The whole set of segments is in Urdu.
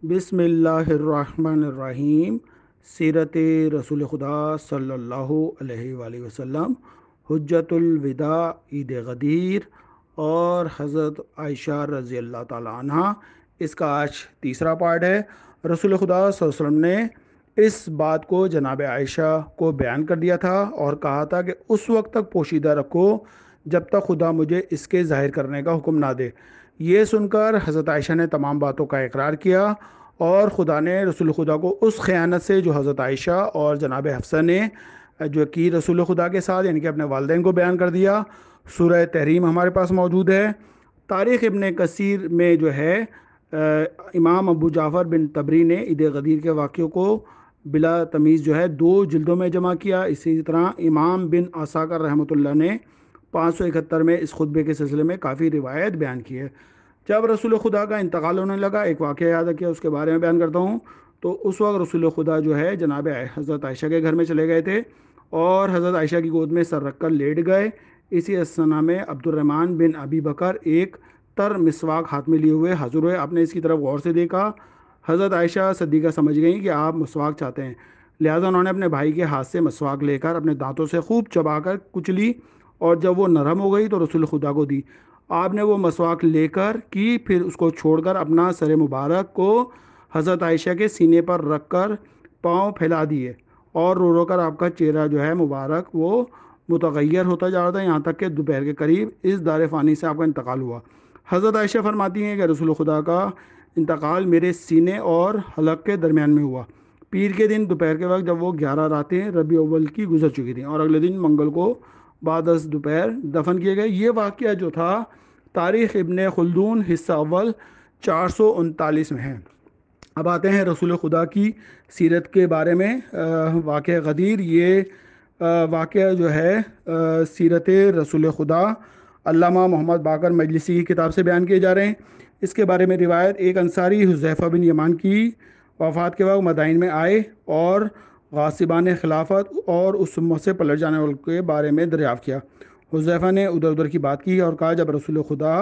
بسم اللہ الرحمن الرحیم۔ سیرت رسول خدا صلی اللہ علیہ وآلہ وسلم، حجت الوداع، عید غدیر اور حضرت عائشہ رضی اللہ تعالی عنہ۔ اس کا آج تیسرا پارٹ ہے۔ رسول خدا صلی اللہ علیہ وسلم نے اس بات کو جناب عائشہ کو بیان کر دیا تھا اور کہا تھا کہ اس وقت تک پوشیدہ رکھو جب تک خدا مجھے اس کے ظاہر کرنے کا حکم نہ دے۔ یہ سن کر حضرت عائشہ نے تمام باتوں کا اقرار کیا اور خدا نے رسول خدا کو اس خیانت سے جو حضرت عائشہ اور جناب حفصہ نے جو کی رسول خدا کے ساتھ، یعنی کہ اپنے والدین کو بیان کر دیا۔ سورہ تحریم ہمارے پاس موجود ہے۔ تاریخ ابن کثیر میں جو ہے امام ابو جعفر بن طبری نے عید غدیر کے واقعوں کو بلا تمیز جو ہے 2 جلدوں میں جمع کیا۔ اسی طرح امام بن عساکر رحمۃ اللہ نے 571 میں اس خطبے کے سلسلے میں کافی روایت بیان کی ہے۔ جب رسول خدا کا انتقال ہونے لگا، ایک واقعہ یاد کیا، اس کے بارے میں بیان کرتا ہوں۔ تو اس وقت رسول خدا جو ہے جناب حضرت عائشہ کے گھر میں چلے گئے تھے اور حضرت عائشہ کی گود میں سر رکھ کر لیٹ گئے۔ اسی اسنا میں عبد الرحمن بن ابی بکر ایک تر مسواک ہاتھ میں لیے ہوئے حاضر ہوئے۔ آپ نے اس کی طرف غور سے دیکھا۔ حضرت عائشہ صدیقہ سمجھ گئیں کہ آپ مسواک چاہتے ہیں، لہٰذا انہوں نے اپنے بھائی کے ہاتھ سے مسواک لے کر اپنے دانتوں سے خوب چبا کر کچلی اور جب وہ نرم ہو گئی تو رسول خدا کو دی۔ آپ نے وہ مسواک لے کر کی، پھر اس کو چھوڑ کر اپنا سر مبارک کو حضرت عائشہ کے سینے پر رکھ کر پاؤں پھیلا دیے اور رو رو کر آپ کا چہرہ جو ہے مبارک وہ متغیر ہوتا جا رہا تھا، یہاں تک کہ دوپہر کے قریب اس دار فانی سے آپ کا انتقال ہوا۔ حضرت عائشہ فرماتی ہیں کہ رسول خدا کا انتقال میرے سینے اور حلق کے درمیان میں ہوا۔ پیر کے دن دوپہر کے وقت جب وہ 11 راتیں ربیع اول کی گزر چکی تھیں اور اگلے دن منگل کو بعد از دوپہر دفن کیے گئے۔ یہ واقعہ جو تھا تاریخ ابن خلدون حصہ اول 439 میں ہے۔ اب آتے ہیں رسول خدا کی سیرت کے بارے میں۔ واقعہ غدیر، یہ واقعہ جو ہے سیرت رسول خدا علامہ محمد باقر مجلسی کی کتاب سے بیان کیے جا رہے ہیں۔ اس کے بارے میں روایت، ایک انصاری حذیفہ بن یمان کی وفات کے وقت مدائن میں آئے اور غاصبان خلافت اور اس امت سے پلٹ جانے والوں کے بارے میں دریافت کیا۔ حذیفہ نے ادھر ادھر کی بات کی اور کہا، جب رسول خدا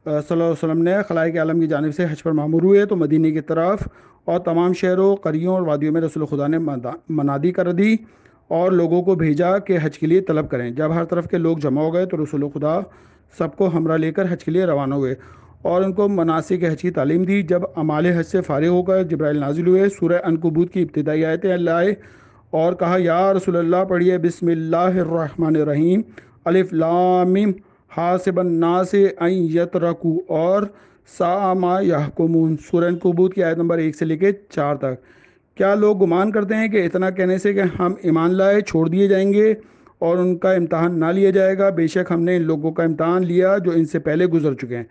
صلی اللہ علیہ وسلم نے خلائق عالم کی جانب سے حج پر مامور ہوئے تو مدینہ کی طرف اور تمام شہروں، قریوں اور وادیوں میں رسول خدا نے منادی کر دی اور لوگوں کو بھیجا کہ حج کے لیے طلب کریں۔ جب ہر طرف کے لوگ جمع ہو گئے تو رسول خدا سب کو ہمراہ لے کر حج کے لیے روانہ ہوئے اور ان کو مناسک حج کی تعلیم دی۔ جب اعمال حج سے فارغ ہو کر جبرائیل نازل ہوئے، سورہ عنکبوت کی ابتدائی آیتیں اللہ آئے اور کہا، یا رسول اللہ پڑھیے، بسم اللہ الرحمن الرحیم، الف لام میم، حاسب الناس ان یترکوا اور ساء ما یحکمون، سورہ عنکبوت کی آیت نمبر 1 سے لے کے 4 تک۔ کیا لوگ گمان کرتے ہیں کہ اتنا کہنے سے کہ ہم ایمان لائے چھوڑ دیے جائیں گے اور ان کا امتحان نہ لیا جائے گا؟ بے شک ہم نے ان لوگوں کا امتحان لیا جو ان سے پہلے گزر چکے ہیں،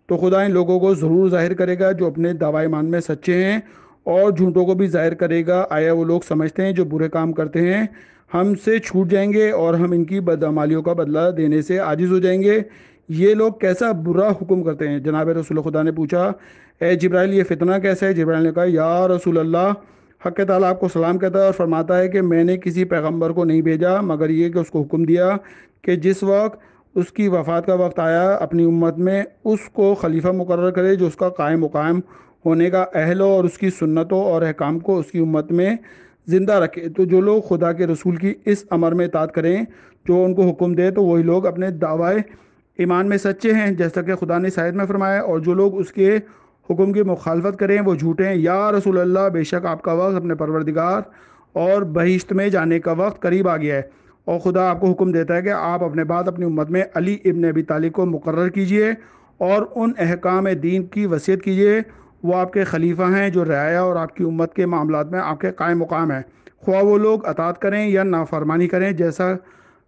تو خدا ان لوگوں کو ضرور ظاہر کرے گا جو اپنے دعوی ایمان میں سچے ہیں، اور جھوٹوں کو بھی ظاہر کرے گا۔ آیا وہ لوگ سمجھتے ہیں جو برے کام کرتے ہیں ہم سے چھوٹ جائیں گے اور ہم ان کی بدعمالیوں کا بدلہ دینے سے عاجز ہو جائیں گے؟ یہ لوگ کیسا برا حکم کرتے ہیں؟ جناب رسول خدا نے پوچھا، اے جبرائیل، یہ فتنہ کیسا ہے؟ جبرائیل نے کہا، یا رسول اللہ، حق تعالیٰ آپ کو سلام کہتا ہے اور فرماتا ہے کہ میں نے کسی پیغمبر کو نہیں بھیجا مگر یہ کہ اس کو حکم دیا کہ جس وقت اس کی وفات کا وقت آیا اپنی امت میں اس کو خلیفہ مقرر کرے جو اس کا قائم مقام ہونے کا اہل ہو اور اس کی سنتوں اور احکام کو اس کی امت میں زندہ رکھے۔ تو جو لوگ خدا کے رسول کی اس امر میں اطاعت کریں جو ان کو حکم دے تو وہی لوگ اپنے دعوی ایمان میں سچے ہیں، جیسا کہ خدا نے اس آیت میں فرمایا، اور جو لوگ اس کے حکم کی مخالفت کریں وہ جھوٹے ہیں۔ یا رسول اللہ، بے شک آپ کا وقت اپنے پروردگار اور بہشت میں جانے کا وقت قریب آ گیا ہے، اور خدا آپ کو حکم دیتا ہے کہ آپ اپنے بعد اپنی امت میں علی ابن ابی طالب کو مقرر کیجئے اور ان احکام دین کی وصیت کیجئے۔ وہ آپ کے خلیفہ ہیں جو رعایا اور آپ کی امت کے معاملات میں آپ کے قائم مقام ہیں، خواہ وہ لوگ اطاعت کریں یا نافرمانی کریں، جیسا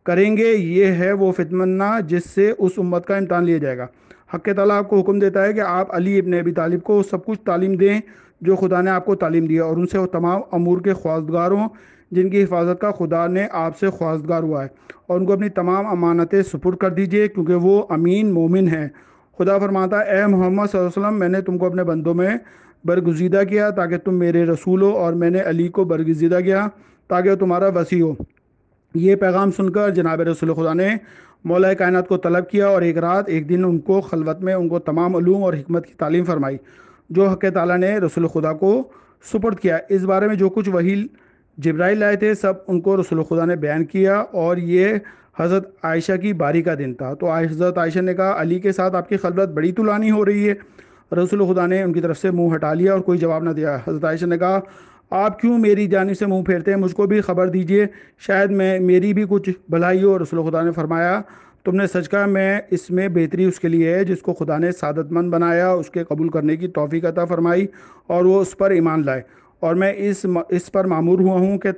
کریں گے یہ ہے وہ فتنہ جس سے اس امت کا امتحان لیا جائے گا۔ حق تعالیٰ آپ کو حکم دیتا ہے کہ آپ علی ابن ابی طالب کو سب کچھ تعلیم دیں جو خدا نے آپ کو تعلیم دیا، اور ان سے وہ تمام امور کے خواستگار ہوں جن کی حفاظت کا خدا نے آپ سے خواستگار ہوا ہے، اور ان کو اپنی تمام امانتیں سپرد کر دیجئے کیونکہ وہ امین مومن ہیں۔ خدا فرماتا ہے، اے محمد صلی اللہ علیہ وسلم، میں نے تم کو اپنے بندوں میں برگزیدہ کیا تاکہ تم میرے رسول ہو، اور میں نے علی کو برگزیدہ کیا تاکہ وہ تمہارا وصی ہو۔ یہ پیغام سن کر جناب رسول خدا نے مولا کائنات کو طلب کیا اور ایک رات ایک دن ان کو خلوت میں ان کو تمام علوم اور حکمت کی تعلیم فرمائی۔ جو حق تعالیٰ نے رسول خدا کو سپرد کیا۔ اس بارے میں جو کچھ وحی جبرائیل لائے تھے سب ان کو رسول خدا نے بیان کیا، اور یہ حضرت عائشہ کی باری کا دن تھا۔ تو حضرت عائشہ نے کہا علی کے ساتھ آپ کی خلوت بڑی طولانی ہو رہی ہے۔ رسول خدا نے ان کی طرف سے منہ ہٹا لیا اور کوئی جواب نہ دیا۔ حضرت عائشہ نے کہا آپ کیوں میری جانب سے منہ پھیرتے ہیں، مجھ کو بھی خبر دیجئے، شاید میری بھی کچھ بھلائی ہو۔ رسول خدا نے فرمایا تم نے سچ کہا، میں اس میں بہتری اس کے لیے ہے جس کو خدا نے سعادت مند بنایا، اس کے قبول کرنے کی توفیق عطا فرمائی اور وہ اس پر ایمان لائے، اور میں اس پر مامور ہوا ہوں کہ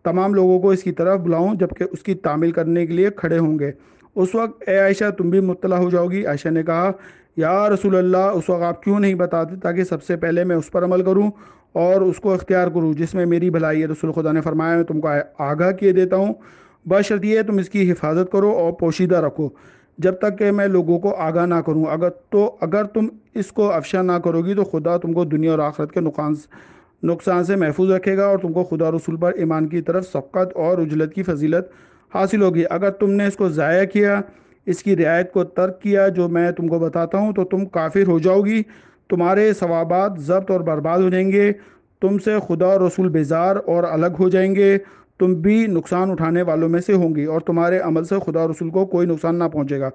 تمام لوگوں کو اس کی طرف بلاؤں جبکہ اس کی تعمیل کرنے کے لیے کھڑے ہوں گے۔ اس وقت اے عائشہ تم بھی مطلع ہو جاؤ گی۔ عائشہ نے کہا یا رسول اللہ، اس وقت آپ کیوں نہیں بتاتے تاکہ سب سے پہلے میں اس پر عمل کروں اور اس کو اختیار کروں جس میں میری بھلائی ہے۔ رسول خدا نے فرمایا میں تم کو آگاہ کیے دیتا ہوں، بشرط یہ ہے تم اس کی حفاظت کرو اور پوشیدہ رکھو جب تک کہ میں لوگوں کو آگاہ نہ کروں۔ اگر تم اس کو افشا نہ کرو گی تو خدا تم کو دنیا اور آخرت کے نقصان سے محفوظ رکھے گا، اور تم کو خدا رسول پر ایمان کی طرف سبقت اور عجلت کی فضیلت حاصل ہوگی۔ اگر تم نے اس کو ضائع کیا، اس کی رعایت کو ترک کیا جو میں تم کو بتاتا ہوں، تو تم کافر ہو جاؤ گی، تمہارے ثوابات ضبط اور برباد ہو جائیں گے، تم سے خدا اور رسول بیزار اور الگ ہو جائیں گے، تم بھی نقصان اٹھانے والوں میں سے ہوں گی، اور تمہارے عمل سے خدا اور رسول کو کوئی نقصان نہ پہنچے گا۔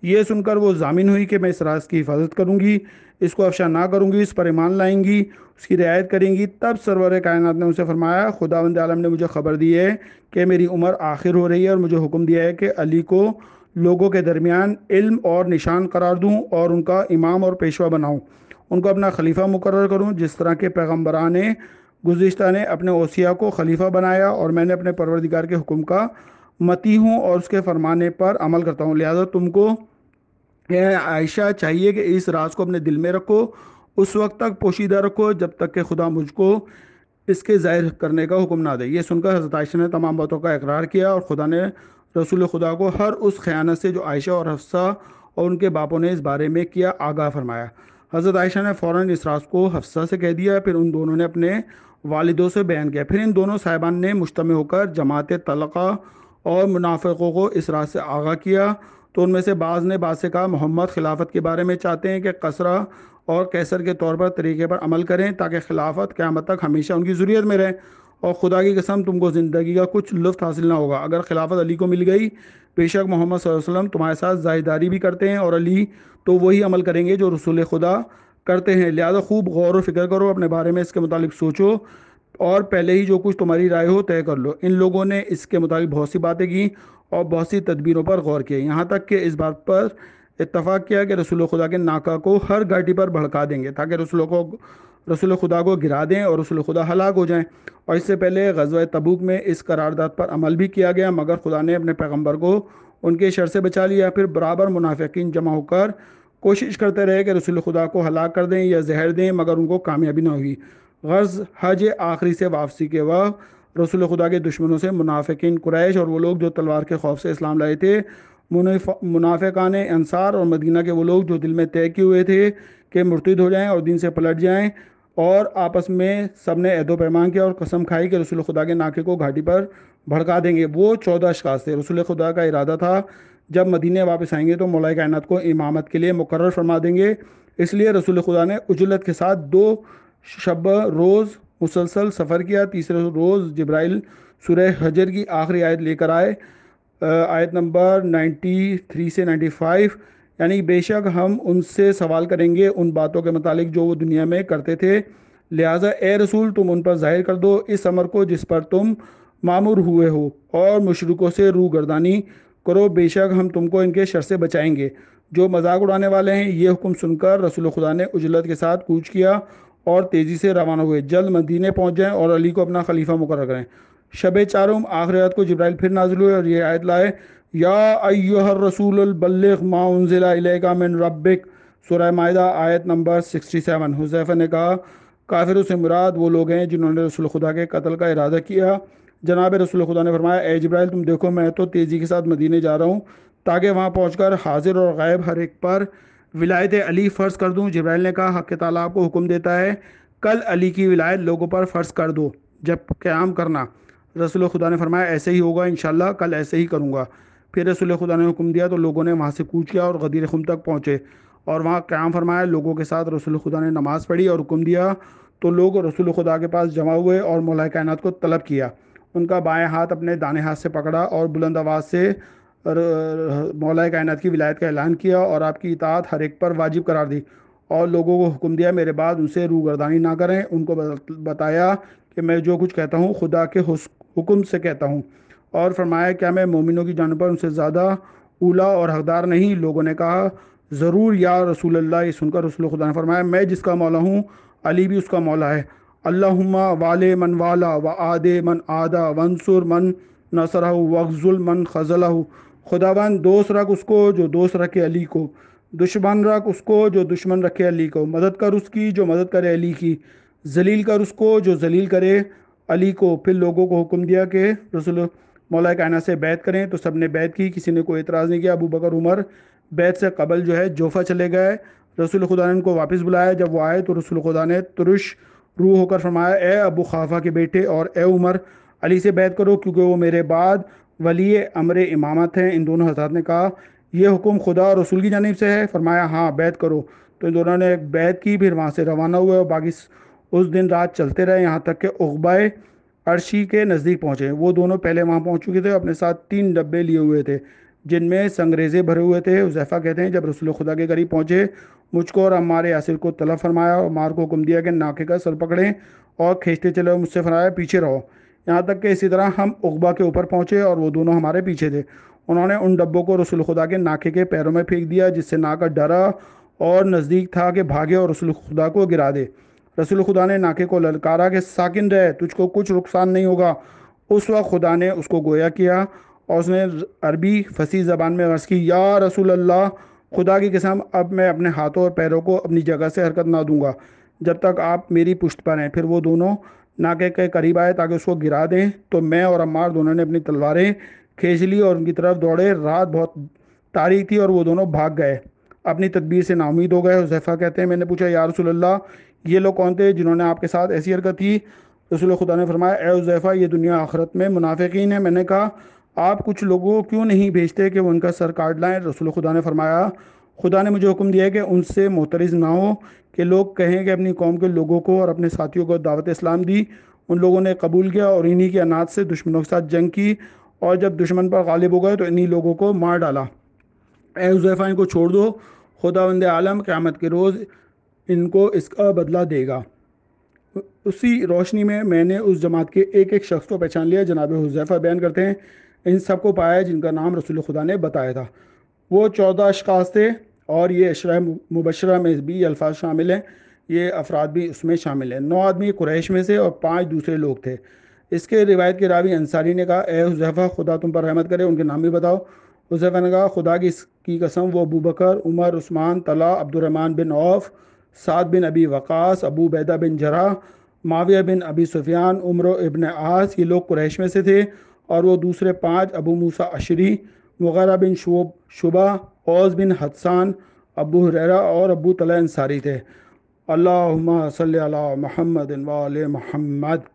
یہ سن کر وہ ضامن ہوئی کہ میں اس راز کی حفاظت کروں گی، اس کو افشا نہ کروں گی، اس پر ایمان لائیں گی، اس کی رعایت کریں گی۔ تب سرور کائنات نے ان سے فرمایا خداوند عالم نے مجھے خبر دی ہے کہ میری عمر آخر ہو رہی ہے، اور مجھے حکم دیا ہے کہ علی کو لوگوں کے درمیان علم اور نشان قرار دوں اور ان کا امام اور پیشوا بناؤں، ان کو اپنا خلیفہ مقرر کروں جس طرح کے پیغمبران گزشتہ نے اپنے اوصیاء کو خلیفہ بنایا، اور میں نے اپنے پروردگار کے حکم کا متی ہوں اور اس کے فرمانے پر عمل کرتا ہوں۔ لہذا تم کو اے عائشہ چاہیے کہ اس راز کو اپنے دل میں رکھو، اس وقت تک پوشیدہ رکھو جب تک کہ خدا مجھ کو اس کے ظاہر کرنے کا حکم نہ دے۔ یہ سن کر حضرت عائشہ نے تمام باتوں کا اقرار کیا، اور خدا نے رسول خدا کو ہر اس خیانت سے جو عائشہ اور حفصہ اور ان کے باپوں نے اس بارے میں کیا آگاہ فرمایا۔ حضرت عائشہ نے فوراً اس راز کو حفصہ سے کہہ دیا، پھر ان دونوں نے اپنے والدوں سے بیان کیا۔ پھر ان دونوں صاحبان نے مجتمع ہو کر جماعت طلقہ اور منافقوں کو اس راز سے آگاہ کیا، تو ان میں سے بعض نے بعض سے کہا محمد خلافت کے بارے میں چاہتے ہیں کہ کسریٰ اور قیصر کے طور پر طریقے پر عمل کریں تاکہ خلافت قیامت تک ہمیشہ ان کی ذریت میں رہے، اور خدا کی قسم تم کو زندگی کا کچھ لطف حاصل نہ ہوگا اگر خلافت علی کو مل گئی، بے شک محمد صلی اللہ علیہ وسلم تمہارے ساتھ ظاہرداری بھی کرتے ہیں، اور علی تو وہی عمل کریں گے جو رسول خدا کرتے ہیں، لہذا خوب غور و فکر کرو، اپنے بارے میں اس کے متعلق سوچو اور پہلے ہی جو کچھ تمہاری رائے ہو طے کر لو۔ ان لوگوں نے اس کے مطابق بہت سی باتیں کی اور بہت سی تدبیروں پر غور کیا، یہاں تک کہ اس بات پر اتفاق کیا کہ رسول خدا کے ناکہ کو ہر گھاٹی پر بھڑکا دیں گے تاکہ رسول خدا کو گرا دیں اور رسول خدا ہلاک ہو جائیں۔ اور اس سے پہلے غزوہ تبوک میں اس قرارداد پر عمل بھی کیا گیا، مگر خدا نے اپنے پیغمبر کو ان کے شر سے بچا لیا۔ پھر برابر منافقین جمع ہو کر کوشش کرتے رہے کہ رسول خدا کو ہلاک کر دیں یا زہر دیں، مگر ان کو کامیابی نہ ہوئی۔ غرض حج آخری سے واپسی کے وقت رسول خدا کے دشمنوں سے منافقین قریش اور وہ لوگ جو تلوار کے خوف سے اسلام لائے تھے، منافقان انصار اور مدینہ کے وہ لوگ جو دل میں طے کیے ہوئے تھے کہ مرتد ہو جائیں اور دین سے پلٹ جائیں، اور آپس میں سب نے عہد و پیمان کیا اور قسم کھائی کہ رسول خدا کے ناکے کو گھاٹی پر بھڑکا دیں گے۔ وہ 14 اشخاص تھے۔ رسول خدا کا ارادہ تھا جب مدینے واپس آئیں گے تو مولا کائنات کو امامت کے لیے مقرر فرما دیں گے، اس لیے رسول خدا نے عجلت کے ساتھ 2 شب روز مسلسل سفر کیا۔ تیسرے روز جبرائیل سورہ حجر کی آخری آیت لے کر آئے، آیت نمبر 93 سے 95، یعنی بے شک ہم ان سے سوال کریں گے ان باتوں کے متعلق جو وہ دنیا میں کرتے تھے، لہٰذا اے رسول تم ان پر ظاہر کر دو اس امر کو جس پر تم مامور ہوئے ہو، اور مشرکوں سے روگردانی کرو، بے شک ہم تم کو ان کے شر سے بچائیں گے جو مذاق اڑانے والے ہیں۔ یہ حکم سن کر رسول خدا نے عجلت کے ساتھ کوچ کیا اور تیزی سے روانہ ہوئے، جلد مدینے پہنچ جائیں اور علی کو اپنا خلیفہ مقرر کریں۔ شب چارم آخری رات کو جبرائیل پھر نازل ہوئے اور یہ آیت لائے، یا ایھا الرسول البلغ ما انزل الیک من ربک، سورہ مائدہ آیت نمبر 67۔ حذیفہ نے کہا کافروں سے مراد وہ لوگ ہیں جنہوں نے رسول خدا کے قتل کا ارادہ کیا۔ جناب رسول خدا نے فرمایا اے جبرائیل تم دیکھو میں تو تیزی کے ساتھ مدینے جا رہا ہوں تاکہ وہاں پہنچ کر حاضر اور غائب ہر ایک پر ولایت علی فرض کر دوں۔ جبرائیل نے کہا حق تعالیٰ آپ کو حکم دیتا ہے کل علی کی ولایت لوگوں پر فرض کر دو جب قیام کرنا۔ رسول خدا نے فرمایا ایسے ہی ہوگا انشاءاللہ، کل ایسے ہی کروں گا۔ پھر رسول خدا نے حکم دیا تو لوگوں نے وہاں سے کوچ کیا اور غدیر خم تک پہنچے، اور وہاں قیام فرمایا، لوگوں کے ساتھ رسول خدا نے نماز پڑھی اور حکم دیا تو لوگ رسول خدا کے پاس جمع ہوئے اور مولا کائنات کو طلب کیا۔ ان کا بائیں ہاتھ اپنے دانے ہاتھ سے پکڑا اور بلند آواز سے مولا کائنات کی ولایت کا اعلان کیا اور آپ کی اطاعت ہر ایک پر واجب قرار دی، اور لوگوں کو حکم دیا میرے بعد ان سے روگردانی نہ کریں۔ ان کو بتایا کہ میں جو کچھ کہتا ہوں خدا کے حکم سے کہتا ہوں، اور فرمایا کیا میں مومنوں کی جانب پر ان سے زیادہ اولا اور حقدار نہیں؟ لوگوں نے کہا ضرور یا رسول اللہ۔ یہ سن کر رسول خدا نے فرمایا میں جس کا مولا ہوں علی بھی اس کا مولا ہے۔ اللہم والے من والا و آدے من آدا ونصر من نصرہ وخذل من خذلہ۔ خداوند دوست رکھ اس کو جو دوست رکھے علی کو، دشمن رکھ اس کو جو دشمن رکھے علی کو، مدد کر اس کی جو مدد کرے علی کی، ذلیل کر اس کو جو ذلیل کرے علی کو۔ پھر لوگوں کو حکم دیا کہ رسول مولا کائنات سے بیعت کریں، تو سب نے بیعت کی، کسی نے کوئی اعتراض نہیں کیا۔ ابو بکر عمر بیعت سے قبل جو ہے جوفہ چلے گئے۔ رسول خدا نے ان کو واپس بلایا، جب وہ آئے تو رسول خدا نے ترش روح ہو کر فرمایا اے ابو خافہ کے بیٹے اور اے عمر، علی سے بیعت کرو کیونکہ وہ میرے بعد ولی امر امامت ہیں۔ ان دونوں حضرات نے کہا یہ حکم خدا اور رسول کی جانب سے ہے؟ فرمایا ہاں بیعت کرو۔ تو ان دونوں نے بیعت کی، پھر وہاں سے روانہ ہوئے اور باقی اس دن رات چلتے رہے یہاں تک کہ عقبہ عرشی کے نزدیک پہنچے۔ وہ دونوں پہلے وہاں پہنچ چکے تھے، اپنے ساتھ 3 ڈبے لیے ہوئے تھے جن میں سنگریزے بھرے ہوئے تھے۔ حذیفہ کہتے ہیں جب رسول خدا کے قریب پہنچے مجھ کو اور عمار یاسر کو طلب فرمایا اور عمار کو حکم دیا کہ ناکے کا سر پکڑیں اور کھینچتے چلے، اور مجھ سے فرمایا پیچھے رہو، یہاں تک کہ اسی طرح ہم عقبہ کے اوپر پہنچے اور وہ دونوں ہمارے پیچھے تھے۔ انہوں نے ان ڈبوں کو رسول خدا کے ناکے کے پیروں میں پھینک دیا، جس سے ناکا ڈرا اور نزدیک تھا کہ بھاگے اور رسول خدا کو گرا دے۔ رسول خدا نے ناکے کو للکارا کہ ساکن رہ، تجھ کو کچھ نقصان نہیں ہوگا۔ اس وقت خدا نے اس کو گویا کیا اور اس نے عربی فصیح زبان میں عرض کی یا رسول اللہ، خدا کی قسم اب میں اپنے ہاتھوں اور پیروں کو اپنی جگہ سے حرکت نہ دوں گا جب تک آپ میری پشت پر ہیں۔ پھر وہ دونوں ناکے کے قریب آئے تاکہ اس کو گرا دیں، تو میں اور عمار دونوں نے اپنی تلواریں کھینچ لی اور ان کی طرف دوڑے۔ رات بہت تاریک تھی اور وہ دونوں بھاگ گئے، اپنی تدبیر سے ناامید ہو گئے۔ حذیفہ کہتے ہیں میں نے پوچھا یا رسول اللہ یہ لوگ کون تھے جنہوں نے آپ کے ساتھ ایسی حرکت کی؟ رسول خدا نے فرمایا اے حذیفہ یہ دنیا آخرت میں منافقین ہیں۔ میں نے کہا آپ کچھ لوگوں کیوں نہیں بھیجتے کہ وہ ان کا سر کاٹ لائیں؟ رسول خدا نے فرمایا خدا نے مجھے حکم دیا ہے کہ ان سے معترض نہ ہو کہ لوگ کہیں کہ اپنی قوم کے لوگوں کو اور اپنے ساتھیوں کو دعوت اسلام دی، ان لوگوں نے قبول کیا اور انہی کی انات سے دشمنوں کے ساتھ جنگ کی، اور جب دشمن پر غالب ہو گئے تو انہی لوگوں کو مار ڈالا۔ اے حذیفہ ان کو چھوڑ دو، خداوند عالم قیامت کے روز ان کو اس کا بدلہ دے گا۔ اسی روشنی میں میں نے اس جماعت کے ایک ایک شخص کو پہچان لیا۔ جناب حذیفہ بیان کرتے ہیں ان سب کو پایا جن کا نام رسول خدا نے بتایا تھا۔ وہ 14 اشخاص تھے اور یہ عشرہ مبشرہ میں بھی یہ الفاظ شامل ہیں، یہ افراد بھی اس میں شامل ہیں۔ 9 آدمی قریش میں سے اور 5 دوسرے لوگ تھے۔ اس کے روایت کے راوی انصاری نے کہا اے حذیفہ خدا تم پر رحمت کرے، ان کے نام بھی بتاؤ۔ حذیفہ نے کہا خدا کی قسم وہ ابو بکر، عمر، عثمان، طلحہ، عبد الرحمن بن عوف، سعد بن ابی وقاص، ابو عبیدہ بن جراح، معاویہ بن ابی سفیان، عمرو ابن عاص، یہ لوگ قریش میں سے تھے، اور وہ دوسرے 5 ابو موسیٰ اشعری، مغیرہ بن شعبہ، اوس بن حدثان، ابو ہریرہ اور ابو طلحہ انصاری تھے۔ اللہم صلی علی محمد و آل محمد۔